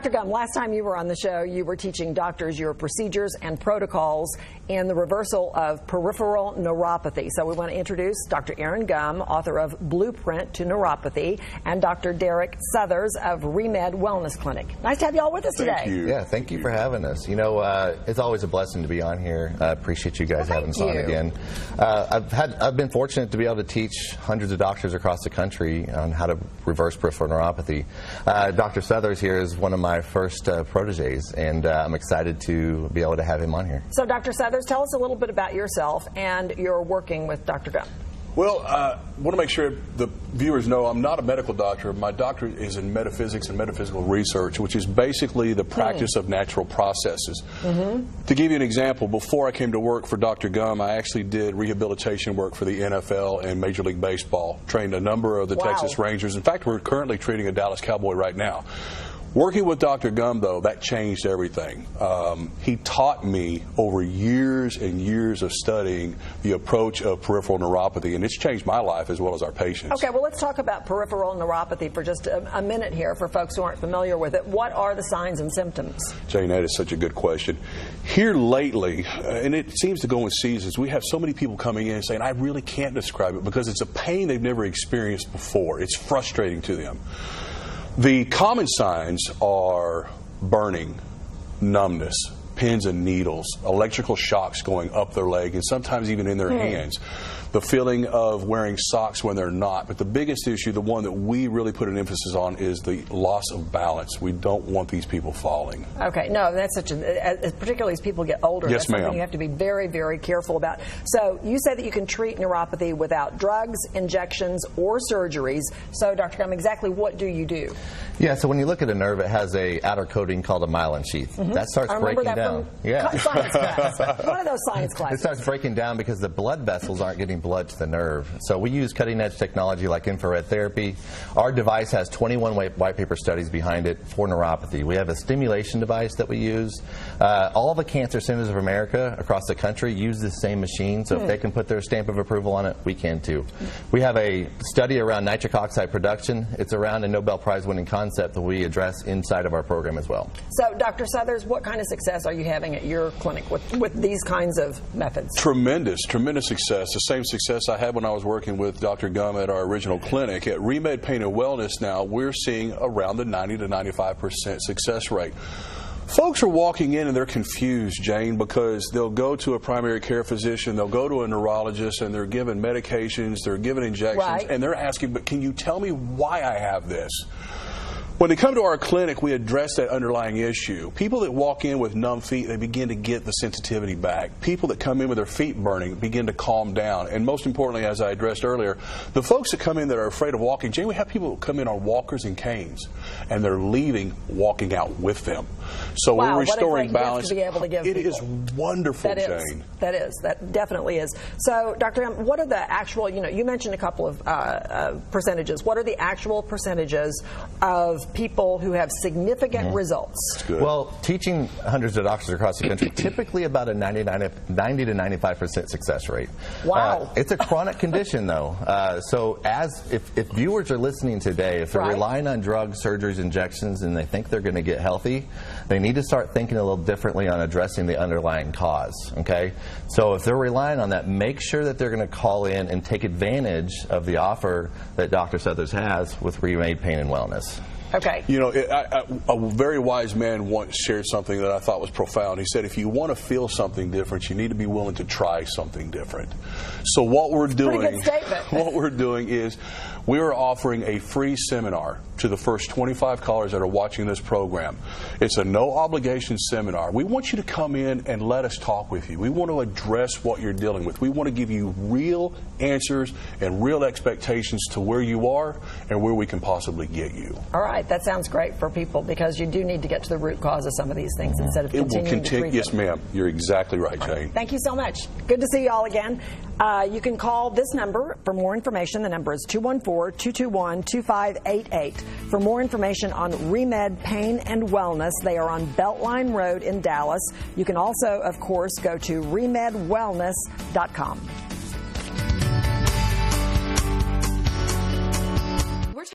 Dr. Gumm, last time you were on the show, you were teaching doctors your procedures and protocols in the reversal of peripheral neuropathy. So we want to introduce Dr. Aaron Gumm, author of Blueprint to Neuropathy, and Dr. Derek Suthers of Remed Wellness Clinic. Nice to have you all with us today. Thank you. Yeah, thank you for having us. You know, it's always a blessing to be on here. I appreciate you guys having us on again. I've been fortunate to be able to teach hundreds of doctors across the country on how to reverse peripheral neuropathy. Dr. Suthers here is one of my first proteges, and I'm excited to be able to have him on here. So, Dr. Suthers, tell us a little bit about yourself and your working with Dr. Gumm. Well, I want to make sure the viewers know I'm not a medical doctor. My doctorate is in metaphysics and metaphysical research, which is basically the practice of natural processes. To give you an example, before I came to work for Dr. Gumm, I actually did rehabilitation work for the NFL and Major League Baseball, trained a number of the Texas Rangers. In fact, we're currently treating a Dallas Cowboy right now. Working with Dr. Gumm, though, that changed everything. He taught me over years and years of studying the approach of peripheral neuropathy, and it's changed my life as well as our patients. Okay, well, let's talk about peripheral neuropathy for just a minute here for folks who aren't familiar with it. What are the signs and symptoms? Jane, that is such a good question. Here lately, and it seems to go in seasons, we have so many people coming in saying, I really can't describe it because it's a pain they've never experienced before. It's frustrating to them. The common signs are burning, numbness, pins and needles, electrical shocks going up their leg, and sometimes even in their hands. The feeling of wearing socks when they're not. But the biggest issue, the one that we really put an emphasis on, is the loss of balance. We don't want these people falling. Okay, no, that's such a, particularly as people get older, yes, that's something you have to be very, very careful about. So you say that you can treat neuropathy without drugs, injections, or surgeries. So, Dr. Gumm, exactly what do you do? Yeah, so when you look at a nerve, it has a outer coating called a myelin sheath. That starts breaking down. Science class. One of those science classes. It starts breaking down because the blood vessels aren't getting blood to the nerve. So we use cutting-edge technology like infrared therapy. Our device has 21 white paper studies behind it for neuropathy. We have a stimulation device that we use. All the cancer centers of America across the country use this same machine, so if they can put their stamp of approval on it, we can too. We have a study around nitric oxide production. It's around a Nobel Prize winning concept that we address inside of our program as well. So, Dr. Suthers, what kind of success are you having at your clinic with these kinds of methods? Tremendous success. The same success I had when I was working with Dr. Gumm at our original clinic. At Remed Pain and Wellness now, we're seeing around the 90 to 95% success rate. Folks are walking in and they're confused, Jane, because they'll go to a primary care physician, they'll go to a neurologist, and they're given medications, they're given injections, and they're asking, but can you tell me why I have this? When they come to our clinic, we address that underlying issue. People that walk in with numb feet, they begin to get the sensitivity back. People that come in with their feet burning begin to calm down. And most importantly, as I addressed earlier, the folks that come in that are afraid of walking, Jane, we have people that come in on walkers and canes, and they're leaving walking out with them. So we're restoring balance. To be able to give it people. Is wonderful, Jane. That definitely is. So, Dr. Gumm, what are the actual, you mentioned a couple of percentages. What are the actual percentages of people who have significant results? Well, teaching hundreds of doctors across the country, typically about a 90 to 95% success rate. Wow. It's a chronic condition, though. So if viewers are listening today, if they're relying on drugs, surgeries, injections, and they think they're going to get healthy, they need to start thinking a little differently on addressing the underlying cause. Okay? So if they're relying on that, make sure that they're going to call in and take advantage of the offer that Dr. Suthers has with Remed Pain and Wellness. Okay. You know, a very wise man once shared something that I thought was profound. He said, if you want to feel something different, you need to be willing to try something different. So what we're doing, pretty good statement. Is we are offering a free seminar to the first 25 callers that are watching this program. It's a no-obligation seminar. We want you to come in and let us talk with you. We want to address what you're dealing with. We want to give you real answers and real expectations to where you are and where we can possibly get you. All right. That sounds great for people because you do need to get to the root cause of some of these things instead of continuing to treat them. Yes, ma'am. You're exactly right, Jane. Thank you so much. Good to see you all again. You can call this number for more information. The number is 214-221-2588. For more information on Remed Pain and Wellness, they are on Beltline Road in Dallas. You can also, of course, go to remedwellness.com.